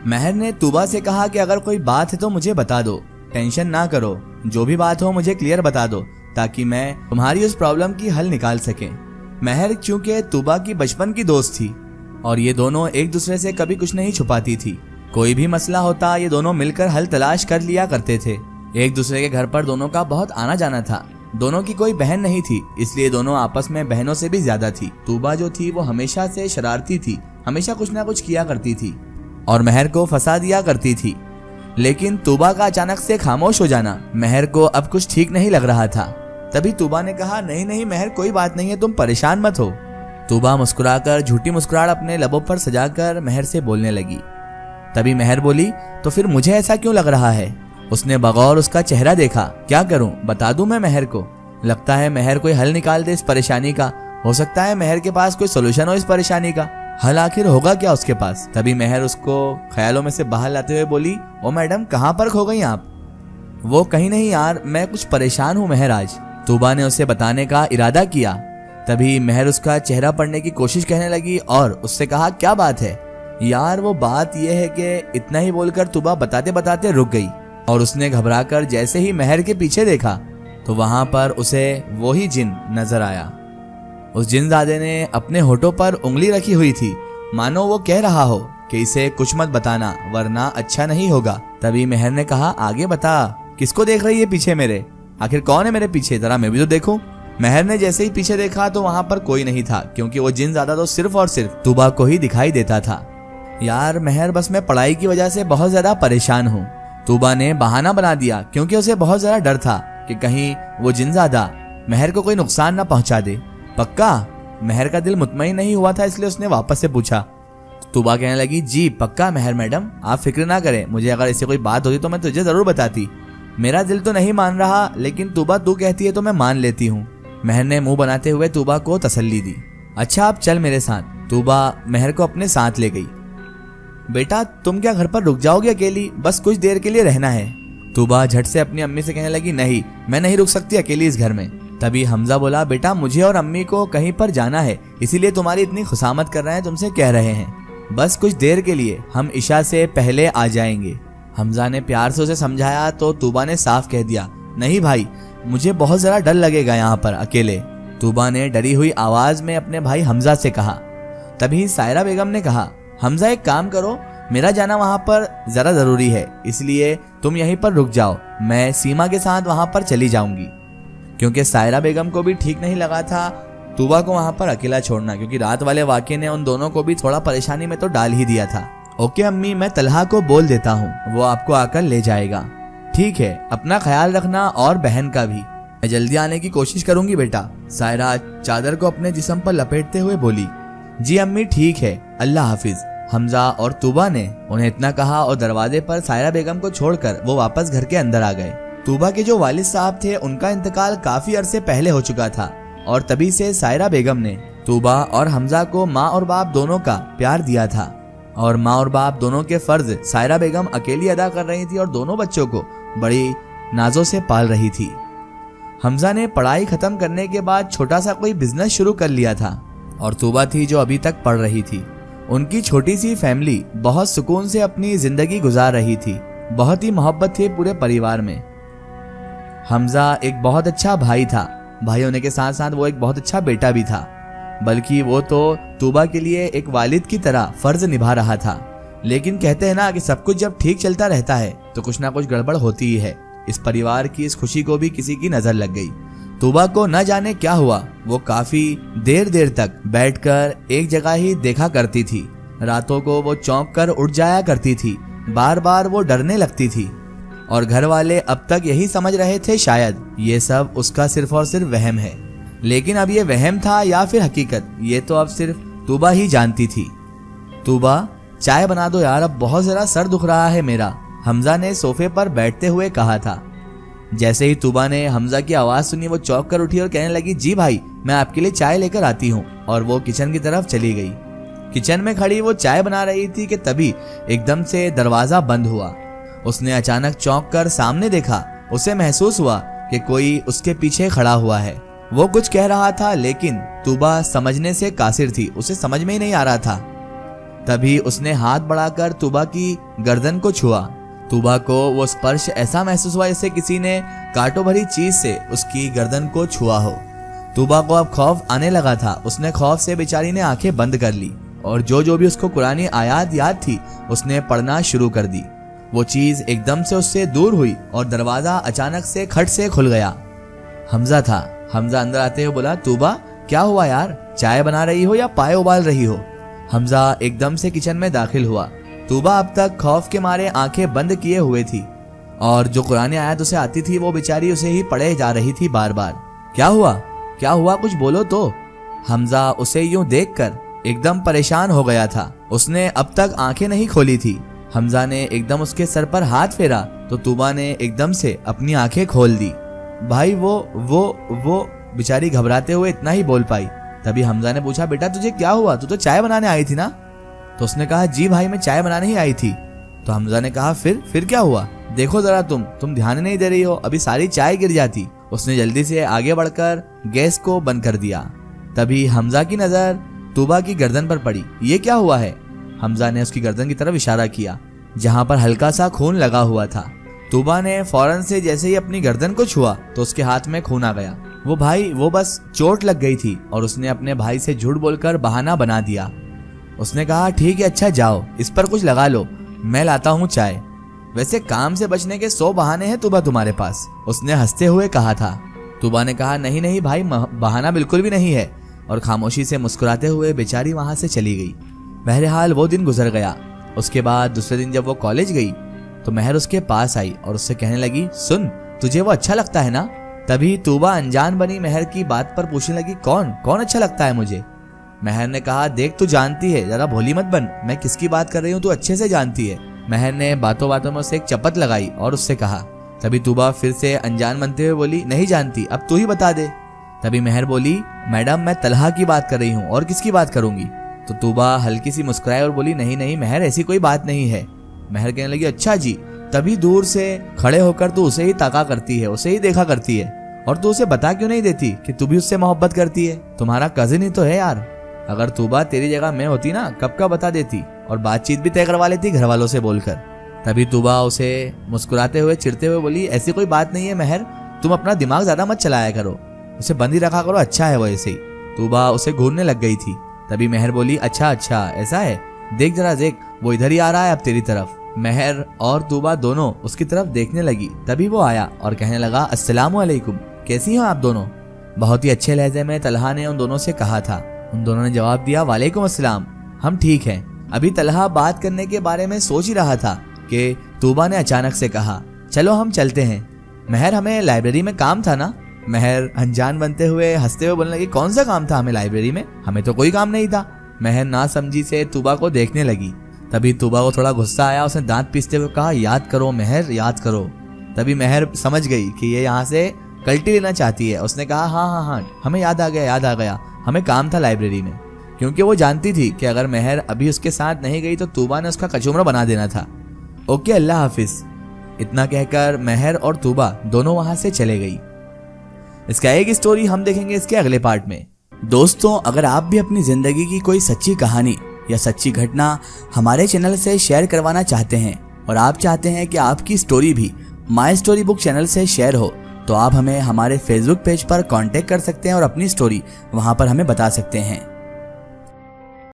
महर ने तूबा से कहा कि अगर कोई बात है तो मुझे बता दो, टेंशन ना करो, जो भी बात हो मुझे क्लियर बता दो ताकि मैं तुम्हारी उस प्रॉब्लम की हल निकाल सके। महर चूंकि तूबा की बचपन की दोस्त थी और ये दोनों एक दूसरे से कभी कुछ नहीं छुपाती थी। कोई भी मसला होता ये दोनों मिलकर हल तलाश कर लिया करते थे। एक दूसरे के घर पर दोनों का बहुत आना जाना था। दोनों की कोई बहन नहीं थी, इसलिए दोनों आपस में बहनों से भी ज्यादा थी। तूबा जो थी वो हमेशा से शरारती थी, हमेशा कुछ ना कुछ किया करती थी और महर को फंसा दिया करती थी। लेकिन तूबा का अचानक से खामोश हो जाना महर को अब कुछ ठीक नहीं लग रहा था। तभी तूबा ने कहा, नहीं नहीं महर, कोई बात नहीं है, तुम परेशान मत हो। तूबा मुस्कुराकर झूठी मुस्कुराहट अपने लबों पर सजाकर महर से बोलने लगी। तभी महर बोली, तो फिर मुझे ऐसा क्यों लग रहा है? उसने बगौर उसका चेहरा देखा। क्या करूं, बता दूं मैं महर को? लगता है महर कोई हल निकाल दे इस परेशानी का। हो सकता है महर के पास कोई सोल्यूशन हो इस परेशानी का। हल आखिर होगा क्या उसके पास? तभी महर उसको ख्यालों में से बाहर लाते हुए बोली, ओ मैडम, कहाँ पर खो गई आप? वो कहीं नहीं यार, मैं कुछ परेशान हूँ महर आज। तूबा ने उसे बताने का इरादा किया। तभी महर उसका चेहरा पढ़ने की कोशिश करने लगी और उससे कहा, क्या बात है यार? वो बात यह है कि इतना ही बोलकर तूबा बताते बताते रुक गई और उसने घबराकर जैसे ही महर के पीछे देखा तो वहां पर उसे वही जिन नजर आया। उस जिनजादे ने अपने होठों पर उंगली रखी हुई थी, मानो वो कह रहा हो कि इसे कुछ मत बताना वरना अच्छा नहीं होगा। तभी महर ने कहा, आगे बता, किसको देख रही है पीछे मेरे? आखिर कौन है मेरे पीछे? जरा मैं भी तो देखूं। महर ने जैसे ही पीछे देखा तो वहां पर कोई नहीं था, क्योंकि वो जिनजादा तो सिर्फ और सिर्फ तूबा को ही दिखाई देता था। यार महर, बस मैं पढ़ाई की वजह से बहुत ज्यादा परेशान हूँ। तूबा ने बहाना बना दिया, क्योंकि उसे बहुत ज्यादा डर था कि कहीं वो जिनजादा महर को कोई नुकसान ना पहुंचा दे। पक्का? महर का दिल मुतमईन नहीं हुआ था, इसलिए उसने वापस से पूछा। तूबा कहने लगी, जी पक्का महर मैडम, आप फिक्र ना करें, मुझे अगर इससे कोई बात होती तो मैं तुझे जरूर बताती। मेरा दिल तो नहीं मान रहा, लेकिन तूबा तू कहती है तो मैं मान लेती हूँ। महर ने मुंह बनाते हुए तूबा को तसल्ली दी। अच्छा, आप चल मेरे साथ। तूबा महर को अपने साथ ले गई। बेटा, तुम क्या घर पर रुक जाओगे अकेली? बस कुछ देर के लिए रहना है। तूबा झट से अपनी अम्मी से कहने लगी, नहीं, मैं नहीं रुक सकती अकेली इस घर में। तभी हमजा बोला, बेटा मुझे और अम्मी को कहीं पर जाना है, इसीलिए तुम्हारी इतनी खुशामद कर रहे हैं, तुमसे कह रहे हैं। बस कुछ देर के लिए, हम इशा से पहले आ जाएंगे। हमजा ने प्यार से उसे समझाया तो तूबा ने साफ कह दिया, नहीं भाई, मुझे बहुत जरा डर लगेगा यहाँ पर अकेले। तूबा ने डरी हुई आवाज में अपने भाई हमजा से कहा। तभी सायरा बेगम ने कहा, हमजा एक काम करो, मेरा जाना वहां पर जरा जरूरी है, इसलिए तुम यहीं पर रुक जाओ, मैं सीमा के साथ वहां पर चली जाऊंगी। क्योंकि सायरा बेगम को भी ठीक नहीं लगा था तूबा को वहां पर अकेला छोड़ना, क्योंकि रात वाले वाकये ने उन दोनों को भी थोड़ा परेशानी में तो डाल ही दिया था। ओके अम्मी, मैं तलहा को बोल देता हूँ, वो आपको आकर ले जाएगा। ठीक है, अपना ख्याल रखना और बहन का भी। मैं जल्दी आने की कोशिश करूंगी बेटा। सायरा चादर को अपने जिस्म पर लपेटते हुए बोली। जी अम्मी, ठीक है, अल्लाह हाफिज। हमजा और तूबा ने उन्हें इतना कहा और दरवाजे पर सायरा बेगम को छोड़कर वो वापस घर के अंदर आ गए। तूबा के जो वालिद साहब थे उनका इंतकाल काफी अरसे पहले हो चुका था और तभी से सायरा बेगम ने तूबा और हमजा को माँ और बाप दोनों का प्यार दिया था और माँ और बाप दोनों के फर्ज सायरा बेगम अकेली अदा कर रही थी और दोनों बच्चों को बड़ी नाजों से पाल रही थी। हमजा ने पढ़ाई खत्म करने के बाद छोटा सा कोई बिजनेस शुरू कर लिया था और तूबा थी जो अभी तक पढ़ रही थी। उनकी छोटी सी फैमिली बहुत सुकून से अपनी जिंदगी गुजार रही थी। बहुत ही मोहब्बत थी पूरे परिवार में। हमजा एक बहुत अच्छा भाई था। भाई होने के साथ साथ वो एक बहुत अच्छा बेटा भी था, बल्कि वो तो तूबा के लिए एक वालिद की तरह फर्ज निभा रहा था। लेकिन कहते हैं ना कि सब कुछ जब ठीक चलता रहता है तो कुछ ना कुछ गड़बड़ होती ही है। इस परिवार की इस खुशी को भी किसी की नजर लग गई। तूबा को न जाने क्या हुआ, वो काफी देर देर तक बैठकर एक जगह ही देखा करती थी। रातों को वो चौंक कर उठ जाया करती थी। बार बार वो डरने लगती थी और घर वाले अब तक यही समझ रहे थे शायद ये सब उसका सिर्फ और सिर्फ वहम है। लेकिन अब ये वहम था या फिर हकीकत, ये तो अब सिर्फ तूबा ही जानती थी। तूबा, चाय बना दो यार, अब बहुत जरा सर दुख रहा है मेरा, हमजा ने सोफे पर बैठते हुए कहा था। जैसे ही तूबा ने हमजा की आवाज सुनी वो चौंक कर उठी और कहने लगी, जी भाई, मैं आपके लिए चाय लेकर आती हूँ। और वो किचन की तरफ चली गई। किचन में खड़ी वो चाय बना रही थी कि तभी एकदम से दरवाजा बंद हुआ। उसने अचानक चौंक कर सामने देखा। उसे महसूस हुआ कि कोई उसके पीछे खड़ा हुआ है। वो कुछ कह रहा था लेकिन तूबा समझने से कासिर थी, उसे समझ में ही नहीं आ रहा था। तभी उसने हाथ बढ़ाकर तूबा की गर्दन को छुआ। तूबा को वो स्पर्श ऐसा महसूस हुआ जैसे किसी ने कांटों भरी चीज से उसकी गर्दन को छुआ हो। तूबा को अब खौफ आने लगा था। उसने खौफ से बेचारी ने आंखें बंद कर ली और जो भी उसको कुरानी आयात याद थी उसने पढ़ना शुरू कर दी। वो चीज एकदम से उससे दूर हुई और दरवाजा अचानक से खट से खुल गया। हमजा था। हमजा अंदर आते हुए बोला, तूबा क्या हुआ यार, चाय बना रही हो या पाए उबाल रही हो? हमजा एकदम से किचन में दाखिल हुआ। तूबा अब तक खौफ के मारे आंखें बंद किए हुए थी और जो कुरानी आयत उसे आती थी वो बेचारी उसे ही पढ़े जा रही थी बार बार। क्या हुआ कुछ बोलो तो। हमजा उसे यूं देखकर एकदम परेशान हो गया था। उसने अब तक आंखें नहीं खोली थी। हमजा ने एकदम उसके सर पर हाथ फेरा तो तूबा ने एकदम से अपनी आंखें खोल दी। भाई वो बेचारी घबराते हुए इतना ही बोल पाई। तभी हमजा ने पूछा, बेटा तुझे क्या हुआ, तू तो चाय बनाने आई थी ना? तो उसने कहा, जी भाई मैं चाय बनाने ही आई थी। तो हमजा ने कहा, फिर क्या हुआ? देखो जरा तुम ध्यान नहीं दे रही हो, अभी सारी चाय गिर जाती। उसने जल्दी से आगे बढ़कर गैस को बंद कर दिया। तभी हमजा की नजर तूबा की गर्दन पर पड़ी। ये क्या हुआ है? हमजा ने उसकी गर्दन की तरफ इशारा किया जहां पर हल्का सा खून लगा हुआ था। तूबा ने फौरन से जैसे ही अपनी गर्दन को छुआ तो उसके हाथ में खून आ गया। वो बस चोट लग गई थी और उसने अपने भाई से झूठ बोलकर बहाना बना दिया। उसने कहा, ठीक है अच्छा जाओ, इस पर कुछ लगा लो, मैं लाता हूँ चाय। वैसे काम से बचने के 100 बहाने हैं तूबा तुम्हारे पास, उसने हंसते हुए कहा था। तूबा ने कहा, नहीं भाई बहाना बिल्कुल भी नहीं है, और खामोशी से मुस्कुराते हुए बेचारी वहां से चली गई। बहरहाल वो दिन गुजर गया। उसके बाद दूसरे दिन जब वो कॉलेज गई तो महर उसके पास आई और उससे कहने लगी, सुन तुझे वो अच्छा लगता है ना? तभी तूबा अनजान बनी महर की बात पर पूछने लगी, कौन अच्छा लगता है मुझे? महर ने कहा, देख तू जानती है, जरा भोली मत बन, मैं किसकी बात कर रही हूँ तू अच्छे से जानती है। महर ने बातों बातों में उसे एक चपत लगाई और उससे कहा। तभी तूबा फिर से अनजान बनते हुए बोली, नहीं जानती, अब तू ही बता दे। तभी महर बोली, मैडम मैं तलहा की बात कर रही हूँ, और किसकी बात करूंगी? तो तूबा हल्की सी मुस्कुराई और बोली, नहीं महर ऐसी कोई बात नहीं है। महर कहने लगी, अच्छा जी। तभी दूर से खड़े होकर तू उसे ही ताका करती है, उसे ही देखा करती है, और तू उसे बता क्यों नहीं देती कि तू भी उससे मोहब्बत करती है? तुम्हारा कजिन ही तो है यार। अगर तूबा तेरी जगह मैं होती ना, कब का बता देती और बातचीत भी तय करवा लेती घर वालों से बोलकर। तभी तूबा उसे मुस्कुराते हुए चिढ़ते हुए बोली, ऐसी कोई बात नहीं है महर, तुम अपना दिमाग ज्यादा मत चलाया करो, उसे बंद ही रखा करो, अच्छा है वो ऐसे ही। तूबा उसे घूरने लग गई थी। तभी महर बोली, अच्छा ऐसा है, देख जरा देख, वो इधर ही आ रहा है अब तेरी तरफ। महर और तूबा दोनों उसकी तरफ देखने लगी। तभी वो आया और कहने लगा, अस्सलामु अलैकुम, कैसी हो आप दोनों? बहुत ही अच्छे लहजे में तलहा ने उन दोनों से कहा था। उन दोनों ने जवाब दिया, वालेकुम अस्सलाम, हम ठीक हैं। अभी तलहा बात करने के बारे में सोच ही रहा था कि तूबा ने अचानक से कहा, चलो हम चलते हैं। महर हमें लाइब्रेरी में काम था ना? महर अनजान बनते हुए हंसते हुए बोलने लगी, कौन सा काम था हमें लाइब्रेरी में? हमें तो कोई काम नहीं था। महर नासमझी से तूबा को देखने लगी। तभी तूबा को थोड़ा गुस्सा आया। उसने दांत पीसते हुए कहा, याद करो महर, याद करो। तभी महर समझ गई कि ये यहाँ से कल्टी लेना चाहती है। उसने कहा, हाँ, हमें याद आ गया, हमें काम था लाइब्रेरी में। क्योंकि वो जानती थी कि अगर महर अभी उसके साथ नहीं गई तो तूबा ने उसका कचूमरा बना देना था। ओके, अल्लाह हाफिज। इतना कहकर महर और तूबा दोनों वहां से चले गई। इसका एक स्टोरी हम देखेंगे इसके अगले पार्ट में। दोस्तों, अगर आप भी अपनी जिंदगी की कोई सच्ची कहानी या सच्ची घटना हमारे चैनल से शेयर करवाना चाहते हैं और आप चाहते हैं कि आपकी स्टोरी भी माय स्टोरी बुक चैनल से शेयर हो, तो आप हमें हमारे फेसबुक पेज पर कांटेक्ट कर सकते हैं और अपनी स्टोरी वहां पर हमें बता सकते हैं।